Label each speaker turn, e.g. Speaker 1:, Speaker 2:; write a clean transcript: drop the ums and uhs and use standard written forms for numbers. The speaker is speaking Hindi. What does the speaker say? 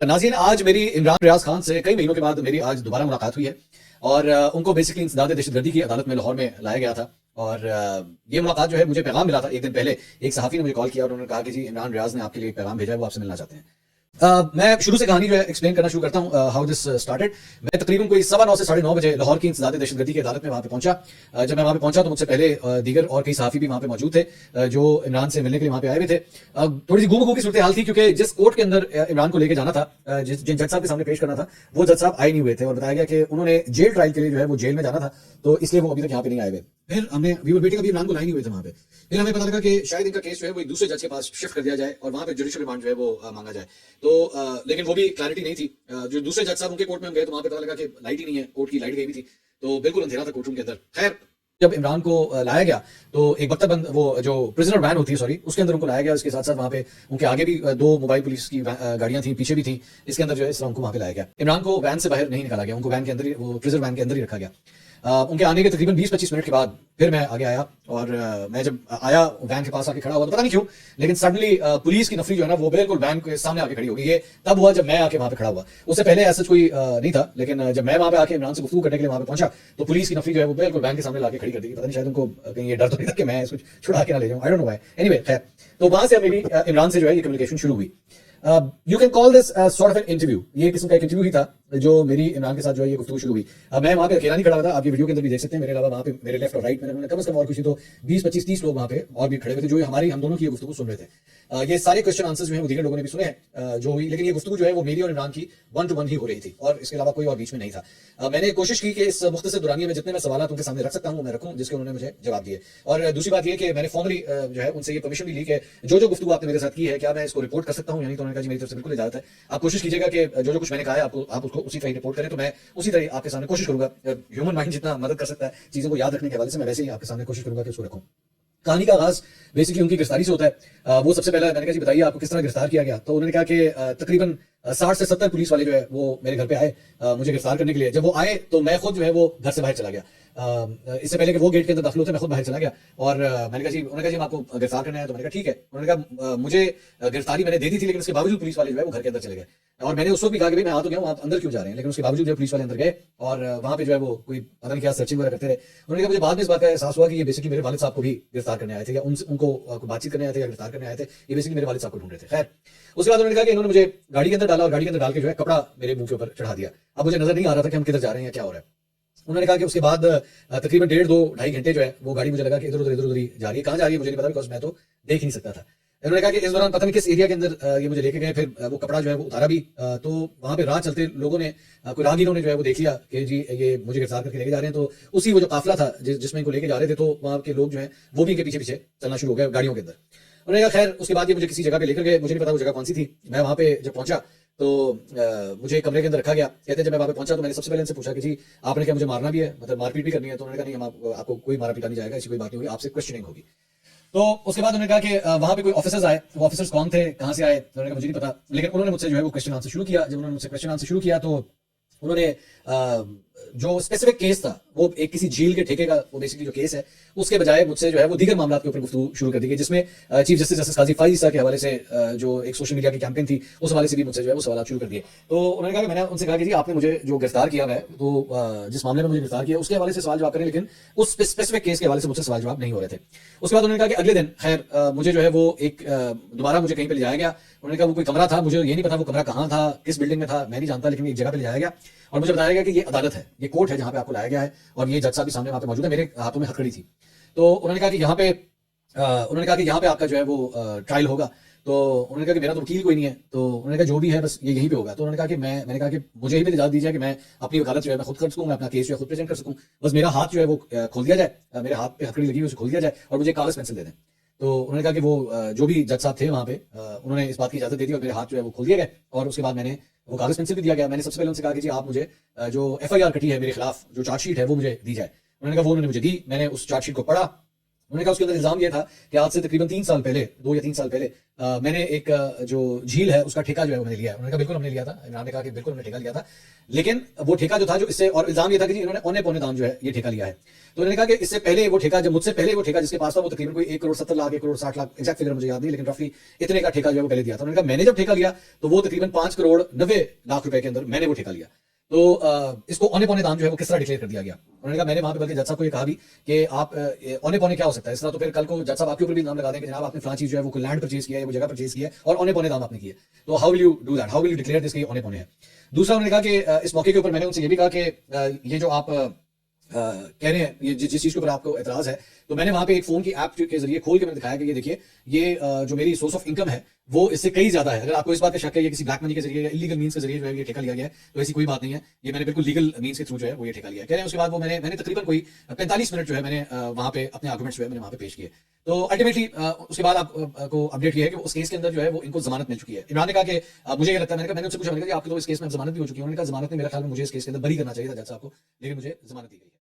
Speaker 1: नाज़रीन, आज मेरी इमरान रियाज खान से कई महीनों के बाद मेरी आज दोबारा मुलाकात हुई है और उनको बेसिकली इंसदाद दहशतगर्दी की अदालत में लाहौर में लाया गया था। और ये मुलाकात जो है, मुझे पैगाम मिला था एक दिन पहले, एक सहाफ़ी ने मुझे कॉल किया और उन्होंने कहा कि जी इमरान रियाज ने आपके लिए पैगाम भेजा है, वो आपसे मिलना चाहते हैं। मैं शुरू से कहानी जो है एक्सप्लेन करना शुरू करता हूँ, हाउ दिस स्टार्टेड। मैं तकरीबन कोई 9:15 से 9:30 बजे लाहौर की इंसदाद दहशतगर्दी की अदालत में वहां पे पहुंचा। जब मैं वहां पे पहुंचा तो मुझसे पहले दीगर और कई सहाफ़ी भी वहां पे मौजूद थे, जो इमरान से मिलने के लिए वहां पे आए हुए थे। थोड़ी सी गुम की सूरत हाल थी, क्योंकि जिस कोर्ट के अंदर इमरान को लेकर जाना था, जिन जज साहब के सामने पेश करना था, वो जज साहब आए नहीं हुए थे और बताया गया कि उन्होंने जेल ट्रायल के लिए जो है वो जेल में जाना था, तो इसलिए वो अभी तक यहाँ पे नहीं आए हुए। फिर हमने वेटिंग, अभी इमरान को लाए नहीं हुए थे वहां पे। फिर हमें पता लगा कि शायद इनका केस जो है वो एक दूसरे जज के पास शिफ्ट कर दिया जाए और वहां पे जुडिशियल रिमांड जो है वो मांगा जाए। तो लेकिन वो भी क्लैरिटी नहीं थी। जो दूसरे जज साहब उनके कोर्ट में हम गए तो वहां पे पता लगा कि लाइट ही नहीं है, कोर्ट की लाइट गई हुई थी, तो बिल्कुल अंधेरा था कोर्ट रूम के अंदर। खैर, जब इमरान को लाया गया तो एक बख्तरबंद, वो जो प्रिजनर वैन होती है, सॉरी, उसके अंदर उनको लाया गया। उसके साथ साथ वहां पे उनके आगे भी 2 मोबाइल पुलिस की गाड़ियां थी, पीछे भी थी। इसके अंदर जो है इस तरह उनको वहां पे लाया गया। इमरान को वैन से बाहर नहीं निकाला गया, उनको वैन के अंदर ही, वो प्रिजनर वैन के अंदर ही रखा गया। उनके आने के तकरीबन 20-25 मिनट के बाद फिर मैं आगे आया और मैं जब आया वैन के पास आके खड़ा हुआ तो पता नहीं क्यों, लेकिन सडनली पुलिस की नफरी जो है ना वो बिल्कुल वैन के सामने आके खड़ी हो गई। ये तब हुआ जब मैं आके वहां पे खड़ा हुआ। उससे पहले ऐसा कोई नहीं था, लेकिन जब मैं वहां पे आके इमरान से गुफ्तगू करने के लिए वहां पे पहुंचा तो पुलिस की नफरी जो है वो बिल्कुल वैन के सामने लाके खड़ी कर दी। पता नहीं शायद उनको कहीं ये डर तो नहीं था कि मैं इसको छुड़ा के ना ले जाऊं, I don't know why. Anyway, खैर, तो वहां से मेरी इमरान से जो है ये कम्युनिकेशन शुरू हुई। You can call this sort of an interview. ये किस्म का एक इंटरव्यू ही था जो मेरी इमरान के साथ जो है ये गुफ्तगू शुरू हुई। मैं वहां पे अकेला नहीं खड़ा हुआ था, आप ये वीडियो के अंदर भी देख सकते हैं। मेरे अलावा वहां पे मेरे लेफ्ट और राइट में कम से कम और कुछ तो 20-25-30 लोग वहां पे और भी खड़े हुए थे, जो हमारी, हम दोनों की ये गुफ्तगू सुन रहे थे। ये सारे क्वेश्चन आंसर्स जो है वो दीगर लोगों ने भी सुने हैं जो हुई, लेकिन ये गुफ्तगू जो है वो मेरी और इमरान की 1 to 1 ही हो रही थी और इसके अलावा कोई और बीच में नहीं था। मैंने कोशिश की कि इस मुख्तसर दुरानिया में जितने मैं सवाल उनके सामने रख सकता हूँ मैं रखूँ, जिसके उन्होंने मुझे जवाब दिए। और दूसरी बात यह कि मैंने फॉर्मली जो है उनसे ये परमिशन भी ली कि जो गुफ्तगू आपने मेरे साथ की है, क्या मैं इसको रिपोर्ट कर सकता हूँ? यानी तो उन्होंने कहा जी मेरी तरफ से बिल्कुल इजाजत है। आप कोशिश कीजिएगा कि जो कुछ मैंने कहा है आप उसको उसी तरह रिपोर्ट करें, तो मैं उसी तरह आपके सामने कोशिश करूंगा। ह्यूमन माइंड जितना मदद कर सकता है चीजों को याद रखने के हवाले से, मैं वैसे ही आपके सामने कोशिश करूंगा कि उसको रखूं। कहानी का आगाज बेसिकली उनकी गिरफ्तारी से होता है। वो सबसे पहले मैंने कहा जी बताइए आपको किस तरह गिरफ्तार किया गया? तो उन्होंने कहा कि तकरीबन 60 से 70 पुलिस वाले जो है वो मेरे घर पे आए मुझे गिरफ्तार करने के लिए। जब वो आए तो मैं खुद जो है वो घर से बाहर चला गया। इससे पहले कि वो गेट के अंदर दाखिल होते मैं खुद बाहर चला गया और मैंने कहा जी, उन्होंने कहा जी हम आपको गिरफ्तार करना है। तो मैंने कहा ठीक है। उन्होंने कहा मुझे गिरफ्तारी मैंने दे दी थी, लेकिन उसके बावजूद पुलिस वाले जो है वो घर के अंदर चले गए। और मैंने उस वक्त भी कहा कि भाई मैं आ तो गया हूं, आप अंदर क्यों जा रहे हैं? लेकिन उसके बावजूद जो पुलिस वाले अंदर गए और वहां पे जो है वो कोई पता नहीं क्या सर्चिंग वगैरह करते रहे। उन्होंने कहा मुझे बाद में इस बात का एहसास हुआ कि ये बेसिकली मेरे वालिद साहब को भी गिरफ्तार करने आए थे, या उनको बातचीत करने आए थे या गिरफ्तार करने आए थे। ये बेसिकली मेरे वालिद साहब को ढूंढ रहे थे। खैर, उसके बाद उन्होंने कहा कि इन्होंने मुझे गाड़ी के अंदर डाला और गाड़ी के अंदर डाल के जो है कपड़ा मेरे मुंह के ऊपर चढ़ा दिया। अब मुझे नजर नहीं आ रहा था कि हम किधर जा रहे हैं या क्या हो रहा है। उन्होंने कहा कि उसके बाद तकरीबन 1.5-2-2.5 घंटे जो है वो गाड़ी, मुझे लगा कि इधर उधर ही जा रही है। कहाँ जा रही है मुझे नहीं पता, बिकॉज मैं तो देख ही नहीं सकता था। उन्होंने कहा कि इस दौरान पता नहीं किस एरिया के अंदर ये मुझे लेके गए, फिर वो कपड़ा जो है वो उतारा भी। तो वहां पे राह चलते लोगों ने, कोई राहगीरों ने जो है वो देख लिया कि जी ये मुझे गिरफ्तार करके लेके जा रहे हैं। तो उसी वो जो काफिला था जिसमें इनको लेके जा रहे थे, तो वहां के लोग जो है वो भी इनके पीछे पीछे चलना शुरू हो गए गाड़ियों के अंदर। उन्होंने कहा खैर, उसके बाद ये मुझे किसी जगह पे लेकर गए, मुझे नहीं पता वो जगह कौन सी थी। मैं वहां पे जब पहुंचा तो मुझे कमरे के अंदर रखा गया। कहते हैं जब मैं वहां पे पहुंचा तो मैंने सबसे पहले इनसे पूछा कि जी आपने क्या मुझे मारना भी है, मतलब मारपीट भी करनी है? तो उन्होंने कहा नहीं, आपको कोई मारा पीटा नहीं जाएगा, ऐसी कोई बात नहीं होगी, आपसे क्वेश्चनिंग होगी। तो उसके बाद उन्होंने कहा कि वहां पे कोई ऑफिसर्स आए। वो ऑफिसर्स कौन थे, कहां से आए? तो उन्होंने कहा मुझे नहीं पता, लेकिन उन्होंने मुझसे जो है वो क्वेश्चन आंसर शुरू किया। जब उन्होंने मुझसे क्वेश्चन आंसर शुरू किया तो उन्होंने जो स्पेसिफिक केस था वो एक किसी झील के ठेके का वो बेसिकली जो केस है, उसके बजाय मुझसे जो है वो दीगर मामलों के ऊपर गुफ्तगू शुरू कर दी गई, जिसमें चीफ जस्टिस काजी फाइज साहब के हवाले से जो एक सोशल मीडिया की कैंपेन थी उस हवाले से भी मुझसे जो है वो सवाल शुरू कर दिए। तो उन्होंने कहा कि मैंने उनसे कहा कि जी आपने मुझे जो गिरफ्तार किया है, तो जिस मामले में मुझे गिरफ्तार किया उसके हवाले से सवाल जवाब करें, लेकिन उस स्पेसिफिक केस के हवाले से मुझसे सवाल जवाब नहीं हो रहे थे। उसके बाद उन्होंने कहा कि अगले दिन खैर मुझे जो है वो एक दोबारा मुझे कहीं पर ले जाया गया। उन्होंने कहा वो कोई कमरा था, मुझे ये नहीं पता वो कमरा कहाँ था, किस बिल्डिंग में था, मैं नहीं जानता, लेकिन एक जगह पे ले जाया गया और मुझे बताया गया कि ये अदालत है, ये कोर्ट है जहां पे आपको लाया गया है और ये जज साहब भी सामने वहां पे मौजूद है। मेरे हाथों में हथकड़ी थी। तो उन्होंने कहा कि यहाँ पे आपका जो है वो ट्रायल होगा। तो उन्होंने कहा कि मेरा तो वकील कोई नहीं है। तो उन्होंने कहा जो भी है बस ये यहीं पे होगा। तो उन्होंने कहा कि मैंने कहा कि मुझे यहीं पे इजाजत दीजिए कि मैं अपनी वकालत जो है मैं खुद कर सकूँ, मैं अपना केस जो है खुद प्रेजेंट कर सकूँ। बस मेरा हाथ जो है वो खोल दिया जाए, मेरे हाथ पे हथकड़ी लगी हुई उसे खोल दिया जाए और मुझे कागज पेंसिल दे दें। तो उन्होंने कहा कि वो जो भी जज साहब थे वहां पे उन्होंने इस बात की इजाजत दे दी और मेरे हाथ जो है वो खोल दिए गए और उसके बाद मैंने वो कागज पेंसिल भी दिया गया। मैंने सबसे पहले उनसे कहा कि जी आप मुझे जो FIR कटी है मेरे खिलाफ, जो चार्जशीट है वो मुझे दी जाए। उन्होंने कहा वो उन्होंने मुझे दी। मैंने उस चार्जशीट को पढ़ा उन्होंने कहा उसके अंदर इल्जाम ये था कि आज से तकरीबन 3 साल पहले, 2 या 3 साल पहले मैंने एक जो झील है उसका ठेका जो है वो मैंने लिया है। उन्होंने कहा बिल्कुल हमने लिया था। इमरान ने कहा कि बिल्कुल हमने ठेका लिया था, लेकिन वो ठेका जो था, जो इससे, और इल्जाम ये था कि जी इन्होंने औने पौने दाम जो है ये ठेका लिया है। तो उन्होंने कहा कि इससे पहले वो ठेका, जब मुझसे पहले वो ठेका जिसके पास था, वो तकरीबन कोई 1 करोड़ 70 लाख, 1 करोड़ 60 लाख, एग्जैक्ट फिगर मुझे याद नहीं, लेकिन रफली इतने का ठेका जो है वो पहले दिया था। उन्होंने कहा मैंने जब ठेका लिया तो वो तकरीबन 5 करोड़ 90 लाख रुपए के अंदर मैंने वो ठेका लिया। तो इसको औने पौने दाम जो है वो किस तरह डिक्लेयर कर दिया गया। उन्होंने कहा मैंने वहां पे बल्कि जज साहब को ये कहा भी कि आप औने पौने क्या हो सकता है, इस तरह तो फिर कल को जज साहब आपके ऊपर भी इल्जाम लगा दें कि जनाब आपने फलां चीज जो है वो लैंड परचेज किया है, वो जगह परचेज किया है और औने पौने दाम आपने किए। तो how will you do that, how will you declare this कि औने पौने है। दूसरा उन्होंने कहा कि इस मौके के ऊपर मैंने उनसे ये भी कहा कि ये जो आप कह रहे हैं, ये जिस चीज के ऊपर आपको एतराज है, तो मैंने वहां पे एक फोन की ऐप के जरिए खोल के मैंने दिखाया कि ये देखिए, ये जो मेरी सोर्स ऑफ इनकम है वो इससे कई ज्यादा है। अगर आपको इस बात का शक है ये किसी ब्लैक मनी के जरिए या इलीगल मींस के जरिए जो है ये ठेका लिया गया है, तो ऐसी कोई बात नहीं है। ये मैंने बिल्कुल लीगल मींस के थ्रू जो है वो ये ठेका लिया है। कह रहे हैं उसके बाद वो मैंने तकरीबन कोई 45 मिनट जो है मैंने वहां पे अपने आर्गुमेंट्स जो है मैंने वहां पे पेश किए। तो अल्टीमेटली उसके बाद आपको अपडेट किया है कि उस केस के अंदर जो है वो इनको जमानत मिल चुकी है। इमरान ने कहा कि मुझे ये लगता है, मैंने उनसे पूछा, मैंने कहा कि आपके तो इस केस में जमानत भी हो चुकी है। उन्होंने कहा जमानत में मेरे ख्याल में मुझे इस केस के अंदर बरी करना चाहिए था जज साहब को, लेकिन मुझे जमानत दी गई है।